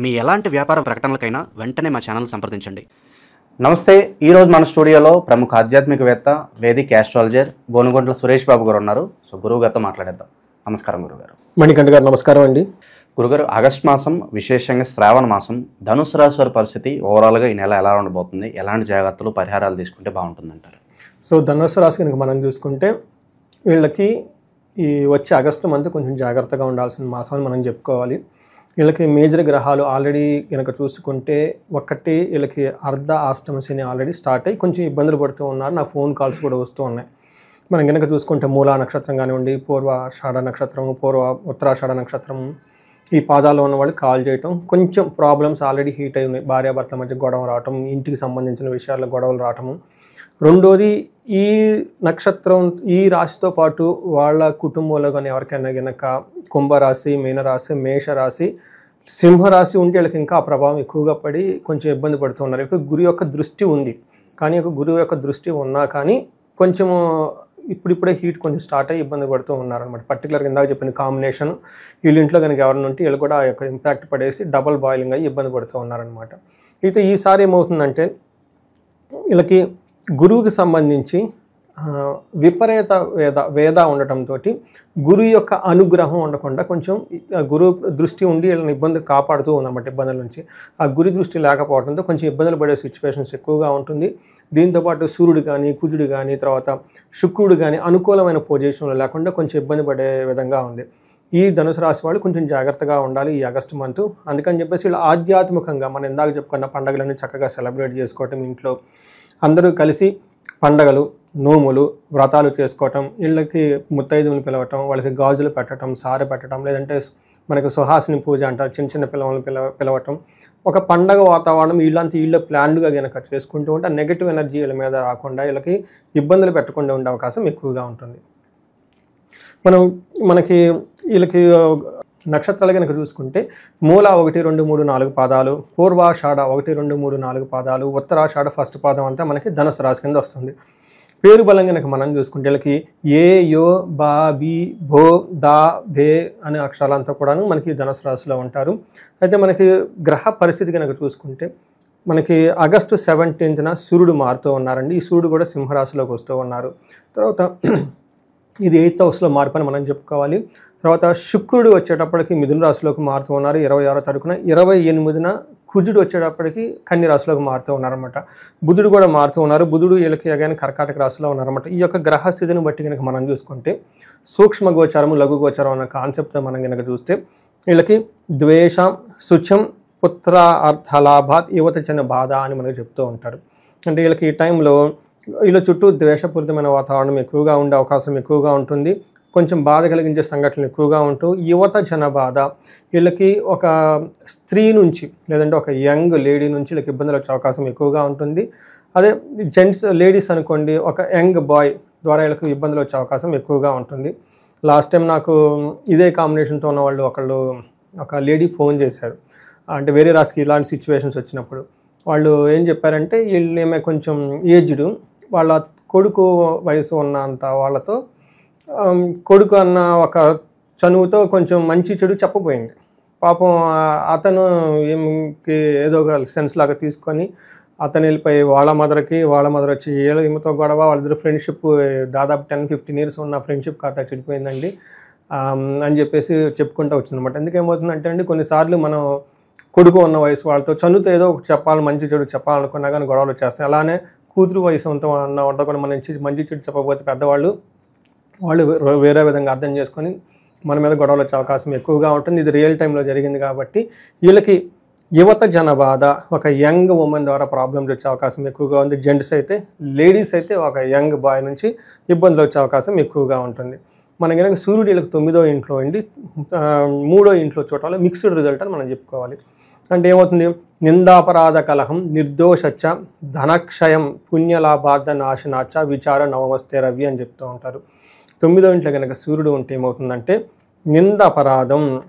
మీ ఎలాంటి వ్యాపార ప్రకటనలకైనా వెంటనే మా ఛానల్ సంప్రదించండి. నమస్తే. ఈరోజు మన స్టూడియోలో ప్రముఖ ఆధ్యాత్మికవేత్త వేదిక్ ఆస్ట్రాలజర్ గోనుగొంట్ల సురేష్ బాబు గారు ఉన్నారు. సో గురువు గారితో మాట్లాడేద్దాం. నమస్కారం గురుగారు. మణికంఠ గారు నమస్కారం అండి. గురుగారు, ఆగస్టు మాసం విశేషంగా శ్రావణ మాసం ధనుసు రాశి వారి పరిస్థితి ఓవరాల్గా ఈ నెల ఎలా ఉండబోతుంది, ఎలాంటి జాగ్రత్తలు పరిహారాలు తీసుకుంటే బాగుంటుందంటారు? సో ధనుసు రాశి కనుక మనం చూసుకుంటే వీళ్ళకి ఈ వచ్చే ఆగస్టు మంత్ కొంచెం జాగ్రత్తగా ఉండాల్సిన మాసం అని మనం చెప్పుకోవాలి. వీళ్ళకి మేజర్ గ్రహాలు ఆల్రెడీ కనుక చూసుకుంటే ఒకటి వీళ్ళకి అర్ధ అష్టమ శని ఆల్రెడీ స్టార్ట్ అయ్యి కొంచెం ఇబ్బందులు పడుతూ ఉన్నారు. నా ఫోన్ కాల్స్ కూడా వస్తూ ఉన్నాయి. మనం కనుక చూసుకుంటే మూలా నక్షత్రం కానివ్వండి, పూర్వాషాఢ నక్షత్రము, ఉత్తరాషాఢ నక్షత్రం, ఈ పాదాల్లో ఉన్న వాళ్ళు కాల్ చేయటం, కొంచెం ప్రాబ్లమ్స్ ఆల్రెడీ హీట్ అయి ఉన్నాయి. భార్యాభర్తల మధ్య గొడవ రావటం, ఇంటికి సంబంధించిన విషయాల్లో గొడవలు రావటము. రెండోది, ఈ నక్షత్రం ఈ రాశితో పాటు వాళ్ళ కుటుంబంలో కానీ ఎవరికైనా కనుక కుంభరాశి, మీనరాశి, మేషరాశి, సింహరాశి ఉంటే వీళ్ళకి ఇంకా ఆ ప్రభావం ఎక్కువగా పడి కొంచెం ఇబ్బంది పడుతున్నారు. ఇక గురు యొక్క దృష్టి ఉంది, కానీ ఒక గురువు యొక్క దృష్టి ఉన్నా కానీ కొంచెము ఇప్పుడిప్పుడే హీట్ కొంచెం స్టార్ట్ అయ్యి ఇబ్బంది పడుతూ ఉన్నారనమాట. పర్టికులర్గా ఇందాక చెప్పిన కాంబినేషన్ వీళ్ళ ఇంట్లో కనుక ఎవరైనా ఉంటే వీళ్ళు కూడా ఆ యొక్క ఇంపాక్ట్ పడేసి డబల్ బాయిలింగ్ అయ్యి ఇబ్బంది పడుతూ ఉన్నారనమాట. అయితే ఈసారి ఏమవుతుందంటే వీళ్ళకి గురువుకి సంబంధించి విపరీత వేద ఉండటంతో గురువు యొక్క అనుగ్రహం ఉండకుండా కొంచెం గురువు దృష్టి ఉండి వీళ్ళని ఇబ్బంది కాపాడుతూ ఉందన్నమాట. ఇబ్బందుల నుంచి ఆ గురి దృష్టి లేకపోవడంతో కొంచెం ఇబ్బందులు పడే సిచ్యువేషన్స్ ఎక్కువగా ఉంటుంది. దీంతోపాటు సూర్యుడు కానీ, కుజుడు కానీ, తర్వాత శుక్రుడు కానీ అనుకూలమైన పొజిషన్లో లేకుండా కొంచెం ఇబ్బంది పడే విధంగా ఉంది. ఈ ధనుసు రాశి వాళ్ళు కొంచెం జాగ్రత్తగా ఉండాలి ఈ ఆగస్టు మంత్. అందుకని చెప్పేసి వీళ్ళు ఆధ్యాత్మికంగా మనం ఇందాక చెప్పుకున్న పండుగలన్నీ చక్కగా సెలబ్రేట్ చేసుకోవటం, ఇంట్లో అందరూ కలిసి పండగలు, నోములు, వ్రతాలు చేసుకోవటం, వీళ్ళకి ముత్తైదువులు పిలవటం, వాళ్ళకి గాజులు పెట్టడం, సారె పెట్టడం, లేదంటే మనకి సుహాసిని పూజ అంటారు, చిన్న చిన్న పిల్లలను పిలవటం, ఒక పండగ వాతావరణం వీళ్ళ ప్లాన్డ్గా కనుక చేసుకుంటూ ఉంటే నెగిటివ్ ఎనర్జీ వీళ్ళ మీద రాకుండా వీళ్ళకి ఇబ్బందులు పెట్టకుండా ఉండే అవకాశం ఎక్కువగా ఉంటుంది. మనకి వీళ్ళకి నక్షత్రాలు కనుక చూసుకుంటే మూల 1, 2, 3, 4 పాదాలు, పూర్వాషాఢ 1, 2, 3, 4 పాదాలు, ఉత్తరాషాఢ ఫస్ట్ పాదం అంతా మనకి ధనుసు రాశి కింద వస్తుంది. పేరు బలం కనుక మనం చూసుకుంటే వీళ్ళకి ఏ, యో, బా, బి, భో, దా, భే అనే అక్షరాలంతా కూడాను మనకి ధనుసు రాశిలో ఉంటారు. అయితే మనకి గ్రహ పరిస్థితి కనుక చూసుకుంటే మనకి ఆగస్టు 17న సూర్యుడు మారుతూ ఉన్నారండి. ఈ సూర్యుడు కూడా సింహరాశిలోకి వస్తూ ఉన్నారు. తర్వాత ఇది 8th హౌస్లో మార్పు అని మనం చెప్పుకోవాలి. తర్వాత శుక్రుడు వచ్చేటప్పటికి మిథున రాశిలోకి మారుతూ ఉన్నారు 26వ తారీఖున. 28న కుజుడు వచ్చేటప్పటికి కన్య రాశిలోకి మారుతూ ఉన్నారన్నమాట. బుధుడు కూడా మారుతూ ఉన్నారు. బుధుడు వీళ్ళకి అగానే కర్కాటక రాశిలో ఉన్నారన్నమాట. ఈ యొక్క గ్రహ స్థితిని బట్టి కనుక మనం చూసుకుంటే సూక్ష్మ గోచారము, లఘు గోచారం అన్న కాన్సెప్ట్తో మనం కనుక చూస్తే వీళ్ళకి ద్వేషం, శుచం, పుత్ర అర్థలాభాత్, యువతచన బాధ అని మనకు చెప్తూ ఉంటారు. అంటే వీళ్ళకి ఈ టైంలో వీళ్ళ చుట్టూ ద్వేషపూరితమైన వాతావరణం ఎక్కువగా ఉండే అవకాశం ఎక్కువగా ఉంటుంది. కొంచెం బాధ కలిగించే సంఘటనలు ఎక్కువగా ఉంటూ యువత జన బాధ, వీళ్ళకి ఒక స్త్రీ నుంచి లేదంటే ఒక యంగ్ లేడీ నుంచి వీళ్ళకి ఇబ్బందులు వచ్చే అవకాశం ఎక్కువగా ఉంటుంది. అదే లేడీస్ అనుకోండి, ఒక యంగ్ బాయ్ ద్వారా వీళ్ళకి ఇబ్బందులు వచ్చే అవకాశం ఎక్కువగా ఉంటుంది. లాస్ట్ టైం నాకు ఇదే కాంబినేషన్తో ఉన్న వాళ్ళు ఒక లేడీ ఫోన్ చేశారు. అంటే వేరే రాశికి ఇలాంటి సిచ్యువేషన్స్ వచ్చినప్పుడు వాళ్ళు ఏం చెప్పారంటే వీళ్ళేమే కొంచెం ఏజ్డ్, వాళ్ళ కొడుకు వయసు ఉన్నంత వాళ్ళతో కొడుకు అన్న ఒక చనువుతో కొంచెం మంచి చెడు చెప్పబోయింది. పాపం అతను ఏదో ఒక సెన్స్ లాగా తీసుకొని అతను వెళ్ళిపోయి వాళ్ళ మదర్ వచ్చి ఈమెతో గొడవ, వాళ్ళిద్దరు ఫ్రెండ్షిప్ దాదాపు 10-15 years ఉన్న ఫ్రెండ్షిప్ ఖాతా చెడిపోయిందండి అని చెప్పేసి చెప్పుకుంటూ వచ్చిందన్నమాట. ఎందుకేమవుతుందంటే అండి, కొన్నిసార్లు మనం కొడుకు ఉన్న వయసు వాళ్ళతో చనువుతో ఏదో చెప్పాలి, మంచి చెడు చెప్పాలనుకున్నా కానీ గొడవలు వచ్చేస్తాయి. అలానే కూతురు వయసు అంతా కూడా మనం మంచి చెడు చెప్పకపోతే పెద్దవాళ్ళు వేరే విధంగా అర్థం చేసుకొని మన మీద గొడవలు వచ్చే అవకాశం ఎక్కువగా ఉంటుంది. ఇది రియల్ టైంలో జరిగింది కాబట్టి వీళ్ళకి యువత జన బాధ, ఒక యంగ్ ఉమెన్ ద్వారా ప్రాబ్లమ్స్ వచ్చే అవకాశం ఎక్కువగా ఉంది. జెంట్స్ అయితే, లేడీస్ అయితే ఒక యంగ్ బాయ్ నుంచి ఇబ్బందులు వచ్చే అవకాశం ఎక్కువగా ఉంటుంది. మన కనుక సూర్యుడు వీళ్ళకి 9వ ఇంట్లో ఉండి 3వ ఇంట్లో చూడాలి, మిక్స్డ్ రిజల్ట్ అని మనం చెప్పుకోవాలి. అంటే ఏమవుతుంది, నిందాపరాధ కలహం, నిర్దోషచ్చ, ధనక్షయం, పుణ్యలాభార్థ నాశనాచ, విచార నవమస్తే రవి అని చెప్తూ ఉంటారు. 9వ ఇంట్లో కనుక సూర్యుడు ఉంటే ఏమవుతుందంటే నిందాపరాధం,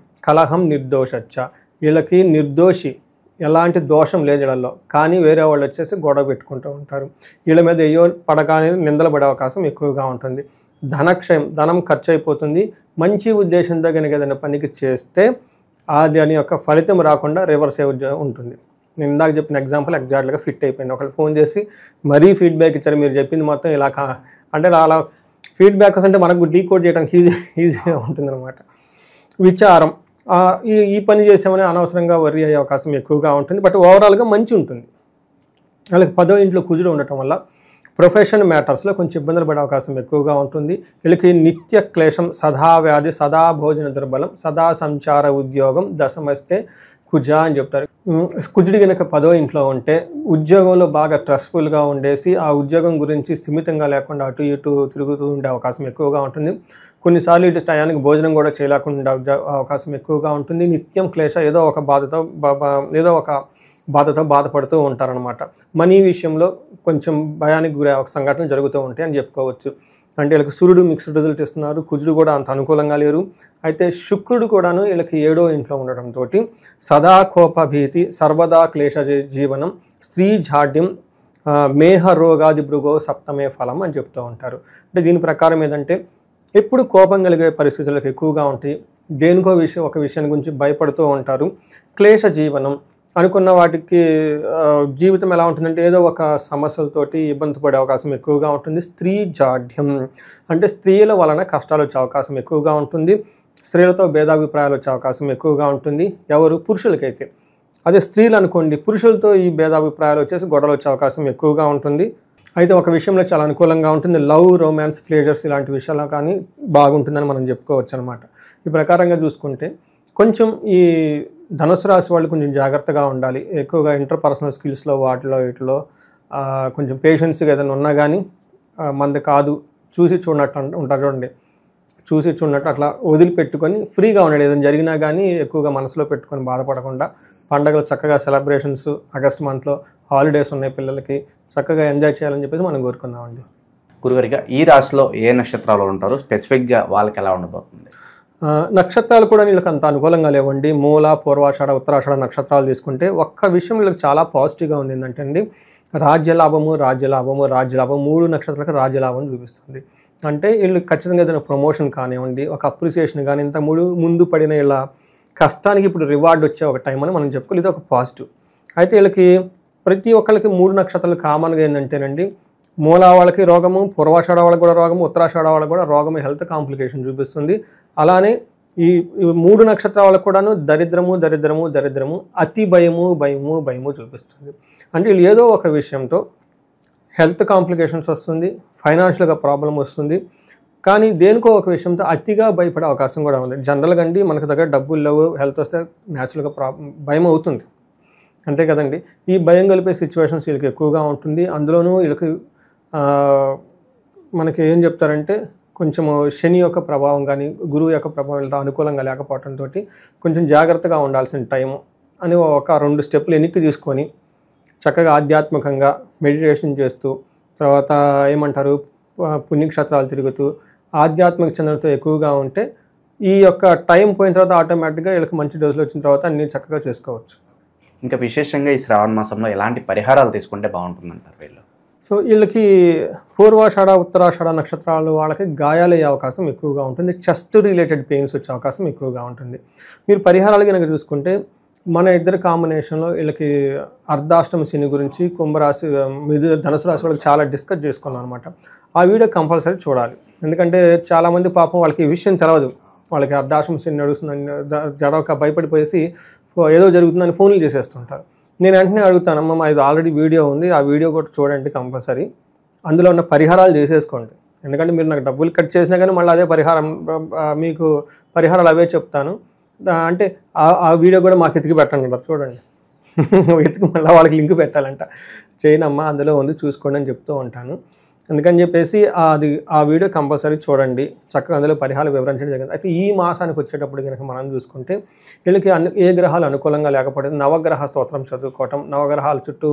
కలహం, నిర్దోషచ్చ, వీళ్ళకి నిర్దోషి, ఎలాంటి దోషం లేదు వీళ్ళల్లో, కానీ వేరే వాళ్ళు వచ్చేసి గొడవ పెట్టుకుంటూ ఉంటారు. వీళ్ళ మీద అయ్యో పడగానే నిందలు పడే అవకాశం ఎక్కువగా ఉంటుంది. ధనక్షయం, ధనం ఖర్చు అయిపోతుంది. మంచి ఉద్దేశంతో కనుక ఏదైనా పనికి చేస్తే దాని యొక్క ఫలితం రాకుండా రివర్స్ అయ్యే ఉంటుంది. నేను ఇందాక చెప్పిన ఎగ్జాంపుల్ ఎగ్జాక్ట్గా ఫిట్ అయిపోయింది. ఒకళ్ళు ఫోన్ చేసి మరీ ఫీడ్బ్యాక్ ఇచ్చారు, మీరు చెప్పింది మొత్తం ఇలా అంటే అలా ఫీడ్బ్యాక్ అంటే మనకు డీకోడ్ చేయడానికి ఈజీగా ఉంటుందన్నమాట. విచారం, ఈ పని చేసామని అనవసరంగా వర్రీ అయ్యే అవకాశం ఎక్కువగా ఉంటుంది. బట్ ఓవరాల్గా మంచి ఉంటుంది. వాళ్ళకి 10వ ఇంట్లో కుజుడు ఉండటం వల్ల ప్రొఫెషన్ మ్యాటర్స్లో కొంచెం ఇబ్బందులు పడే అవకాశం ఎక్కువగా ఉంటుంది. వీళ్ళకి నిత్య క్లేశం, సదా వ్యాధి, సదా భోజన దుర్బలం, సదా సంచార ఉద్యోగం, దశమస్తే కుజ అని చెప్తారు. కుజుడు కనుక 10వ ఇంట్లో ఉంటే ఉద్యోగంలో బాగా స్ట్రెస్ఫుల్గా ఉండేసి ఆ ఉద్యోగం గురించి స్థిమితంగా లేకుండా అటు ఇటు తిరుగుతూ ఉండే అవకాశం ఎక్కువగా ఉంటుంది. కొన్నిసార్లు ఇటు టయానికి భోజనం కూడా చేయలేకుండా అవకాశం ఎక్కువగా ఉంటుంది. నిత్యం క్లేశ, ఏదో ఒక బాధతో బాధపడుతూ ఉంటారనమాట. మనీ విషయంలో కొంచెం భయానికి గురే ఒక సంఘటన జరుగుతూ ఉంటాయి అని చెప్పుకోవచ్చు. అంటే వీళ్ళకి సూర్యుడు మిక్స్డ్ రిజల్ట్ ఇస్తున్నారు, కుజుడు కూడా అంత అనుకూలంగా లేరు. అయితే శుక్రుడు కూడాను వీళ్ళకి 7వ ఇంట్లో ఉండటంతో సదా కోపభీతి, సర్వదా క్లేశ జీవనం, స్త్రీ జాడ్యం, మేహ రోగాది భృగో సప్తమే ఫలం అని చెప్తూ ఉంటారు. అంటే దీని ప్రకారం ఏంటంటే ఎప్పుడు కోపం కలిగే పరిస్థితులకు ఎక్కువగా ఉంటాయి. దేనికో ఒక విషయం గురించి భయపడుతూ ఉంటారు. క్లేశ జీవనం, అనుకున్న వాటికి జీవితం ఎలా ఉంటుందంటే ఏదో ఒక సమస్యలతోటి ఇబ్బంది పడే అవకాశం ఎక్కువగా ఉంటుంది. స్త్రీ జాడ్యం అంటే స్త్రీల వలన కష్టాలు వచ్చే అవకాశం ఎక్కువగా ఉంటుంది. స్త్రీలతో భేదాభిప్రాయాలు వచ్చే అవకాశం ఎక్కువగా ఉంటుంది. ఎవరు? పురుషులకైతే. అదే స్త్రీలు అనుకోండి, పురుషులతో ఈ భేదాభిప్రాయాలు వచ్చేసి గొడవలు వచ్చే అవకాశం ఎక్కువగా ఉంటుంది. అయితే ఒక విషయంలో చాలా అనుకూలంగా ఉంటుంది. లవ్, రొమాన్స్, ప్లేజర్స్ ఇలాంటి విషయాలు కానీ బాగుంటుందని మనం చెప్పుకోవచ్చు అనమాట. ఈ ప్రకారంగా చూసుకుంటే కొంచెం ఈ ధనుసు రాశి వాళ్ళు కొంచెం జాగ్రత్తగా ఉండాలి. ఎక్కువగా ఇంటర్పర్సనల్ స్కిల్స్లో వీటిలో కొంచెం పేషెన్స్గా ఏదైనా ఉన్నా కానీ మంది కాదు, చూసి చూడనట్టు ఉంటారు చూడండి, చూసి చూడనట్టు అట్లా వదిలిపెట్టుకొని ఫ్రీగా ఉండండి. ఏదైనా జరిగినా కానీ ఎక్కువగా మనసులో పెట్టుకొని బాధపడకుండా పండగలు చక్కగా సెలబ్రేషన్స్, ఆగస్ట్ మంత్లో హాలిడేస్ ఉన్నాయి పిల్లలకి, చక్కగా ఎంజాయ్ చేయాలని చెప్పేసి మనం కోరుకుందామండి. గురుగారిగా ఈ రాశిలో ఏ నక్షత్రాలు ఉంటారో స్పెసిఫిక్గా వాళ్ళకి ఎలా ఉండబోతుంది? నక్షత్రాలు కూడా వీళ్ళకి అంత అనుకూలంగా లేవండి. మూల, పూర్వాషాఢ, ఉత్తరాషాఢ నక్షత్రాలు తీసుకుంటే ఒక్క విషయం వీళ్ళకి చాలా పాజిటివ్గా ఉంది ఏంటంటే అండి, రాజ్యలాభము 3 నక్షత్రాలకు రాజ్యలాభం చూపిస్తుంది. అంటే వీళ్ళు ఖచ్చితంగా ఏదైనా ప్రమోషన్ కానివ్వండి, ఒక అప్రిసియేషన్ కానీ, ఇంత ముందు పడిన ఇలా కష్టానికి ఇప్పుడు రివార్డ్ వచ్చే ఒక టైం అని మనం చెప్పుకోవాలి. ఇది ఒక పాజిటివ్. అయితే వీళ్ళకి ప్రతి ఒక్కరికి 3 నక్షత్రాలు కామన్గా ఏంటంటేనండి, మూల వాళ్ళకి రోగము, పూర్వాషాఢ వాళ్ళకి కూడా రోగము, ఉత్తరాషాఢ వాళ్ళకి కూడా రోగము, హెల్త్ కాంప్లికేషన్ చూపిస్తుంది. అలానే ఈ 3 నక్షత్రాల వాళ్ళకు కూడాను దరిద్రము, అతి భయము చూపిస్తుంది. అంటే వీళ్ళు ఏదో ఒక విషయంతో హెల్త్ కాంప్లికేషన్స్ వస్తుంది, ఫైనాన్షియల్గా ప్రాబ్లం వస్తుంది. కానీ దేనికో ఒక విషయంతో అతిగా భయపడే అవకాశం కూడా ఉంది. జనరల్గా అండి మనకు దగ్గర డబ్బులు లేవు, హెల్త్ వస్తే న్యాచురల్గా భయం అవుతుంది, అంతే కదండి. ఈ భయం కలిపే సిచ్యువేషన్స్ వీళ్ళకి ఎక్కువగా ఉంటుంది. అందులోనూ వీళ్ళకి మనకి ఏం చెప్తారంటే కొంచెము శని యొక్క ప్రభావం కానీ, గురువు యొక్క ప్రభావం వీళ్ళతో అనుకూలంగా లేకపోవడంతో కొంచెం జాగ్రత్తగా ఉండాల్సిన టైము అని ఒక 2 స్టెప్పులు వెనక్కి తీసుకొని చక్కగా ఆధ్యాత్మికంగా మెడిటేషన్ చేస్తూ, తర్వాత ఏమంటారు పుణ్యక్షేత్రాలు తిరుగుతూ ఆధ్యాత్మిక చింతనతో ఎక్కువగా ఉంటే ఈ యొక్క టైం పోయిన తర్వాత ఆటోమేటిక్గా వీళ్ళకి మంచి డోసులు వచ్చిన తర్వాత అన్నీ చక్కగా చేసుకోవచ్చు. ఇంకా విశేషంగా ఈ శ్రావణ మాసంలో ఎలాంటి పరిహారాలు తీసుకుంటే బాగుంటుందంటారు వీళ్ళు? సో వీళ్ళకి పూర్వాషాఢ, ఉత్తరాషాఢ నక్షత్రాలు వాళ్ళకి గాయాలయ్యే అవకాశం ఎక్కువగా ఉంటుంది. చెస్ట్ రిలేటెడ్ పెయిన్స్ వచ్చే అవకాశం ఎక్కువగా ఉంటుంది. మీరు పరిహారాలు కనుక చూసుకుంటే మన ఇద్దరు కాంబినేషన్లో వీళ్ళకి అర్ధాష్టమ శని గురించి కుంభరాశి, ధనుసు రాశి వాళ్ళకి చాలా డిస్కస్ చేసుకున్నాం అనమాట. ఆ వీడియో కంపల్సరీ చూడాలి. ఎందుకంటే చాలామంది పాపం వాళ్ళకి ఈ విషయం తెలవదు. వాళ్ళకి అర్ధాష్టమ శని నడుస్తుందని జడవక భయపడిపోయేసి ఏదో జరుగుతుందని ఫోన్లు చేసేస్తుంటారు. నేను వెంటనే అడుగుతానమ్మా, ఇది ఆల్రెడీ వీడియో ఉంది, ఆ వీడియో కూడా చూడండి కంపల్సరీ, అందులో ఉన్న పరిహారాలు చేసేసుకోండి. ఎందుకంటే మీరు నాకు డబ్బులు కట్ చేసినా కానీ మళ్ళీ అదే పరిహారం, మీకు పరిహారాలు అవే చెప్తాను అంటే ఆ వీడియో కూడా మాకు ఎతికి పెట్టండి అంటారు. చూడండి, ఎతికి మళ్ళీ వాళ్ళకి లింక్ పెట్టాలంట. చేయనమ్మా అందులో ఉంది చూసుకోండి అని చెప్తూ ఉంటాను. అందుకని చెప్పేసి ఆ వీడియో కంపల్సరీ చూడండి, చక్కగా అందులో పరిహారాలు వివరించడం జరిగింది. అయితే ఈ మాసానికి వచ్చేటప్పుడు కనుక మనం చూసుకుంటే వీళ్ళకి ఏ గ్రహాలు అనుకూలంగా లేకపోతే నవగ్రహ స్తోత్రం చదువుకోవటం, నవగ్రహాల చుట్టూ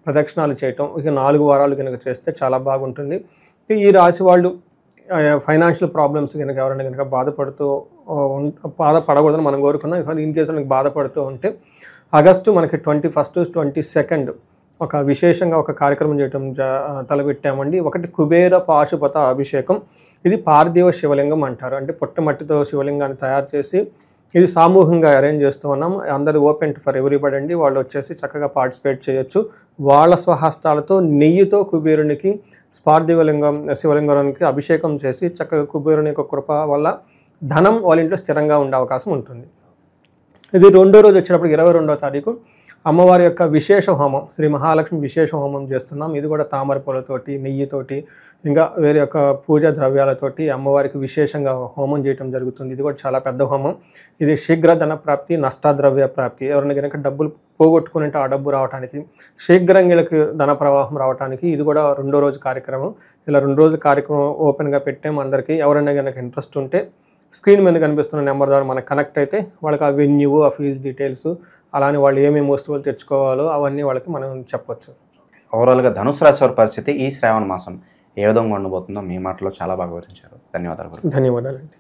ప్రదక్షిణాలు చేయటం, ఇక 4 వారాలు కనుక చేస్తే చాలా బాగుంటుంది. ఈ రాశి వాళ్ళు ఫైనాన్షియల్ ప్రాబ్లమ్స్ కనుక ఎవరైనా కనుక బాధపడకూడదని మనం కోరుకుందాం. ఇన్ కేసు మనకి బాధపడుతూ ఉంటే ఆగస్టు మనకి 21, 22 ఒక విశేషంగా ఒక కార్యక్రమం చేయటం తలపెట్టామండి. ఒకటి కుబేర పాశుపత అభిషేకం. ఇది పార్థివ శివలింగం అంటారు. అంటే పుట్టమట్టితో శివలింగాన్ని తయారు చేసి ఇది సామూహికంగా అరేంజ్ చేస్తూ ఉన్నాం. అందరూ ఓపెన్ ఫర్ ఎవ్రీబడి అండి. వాళ్ళు వచ్చేసి చక్కగా పార్టిసిపేట్ చేయొచ్చు. వాళ్ళ స్వహస్తాలతో నెయ్యితో కుబేరునికి శివలింగానికి అభిషేకం చేసి చక్కగా కుబేరుని యొక్క కృప వల్ల ధనం వాళ్ళ ఇంట్లో స్థిరంగా ఉండే అవకాశం ఉంటుంది. ఇది రెండో రోజు వచ్చేటప్పుడు 22వ తారీఖు అమ్మవారి యొక్క విశేష హోమం, శ్రీ మహాలక్ష్మి విశేష హోమం చేస్తున్నాం. ఇది కూడా తామర పూలతోటి, నెయ్యితోటి, ఇంకా వేరే యొక్క పూజా ద్రవ్యాలతోటి అమ్మవారికి విశేషంగా హోమం చేయటం జరుగుతుంది. ఇది కూడా చాలా పెద్ద హోమం. ఇది శీఘ్ర ధన ప్రాప్తి, నష్టాద్రవ్య ప్రాప్తి, ఎవరైనా కనుక డబ్బులు పోగొట్టుకుని ఆ డబ్బు రావడానికి, శీఘ్రంగా వీళ్ళకి ధన ప్రవాహం రావడానికి ఇది కూడా రెండో రోజు కార్యక్రమం. ఇలా 2 రోజుల కార్యక్రమం ఓపెన్గా పెట్టాము. అందరికీ ఎవరైనా కనుక ఇంట్రెస్ట్ ఉంటే స్క్రీన్ మీద కనిపిస్తున్న నెంబర్ ద్వారా మనకు కనెక్ట్ అయితే వాళ్ళకి ఆ వెన్యూ, ఆ ఫీజు డీటెయిల్స్, అలానే వాళ్ళు ఏమేమి వస్తువులు తెచ్చుకోవాలో అవన్నీ వాళ్ళకి మనం చెప్పొచ్చు. ఓవరాల్గా ధనుసు రాశి వారి పరిస్థితి ఈ శ్రావణ మాసం ఏ విధంగా ఉండబోతుందో మీ మాటలో చాలా బాగా వివరించారు. ధన్యవాదాలు. ధన్యవాదాలండి.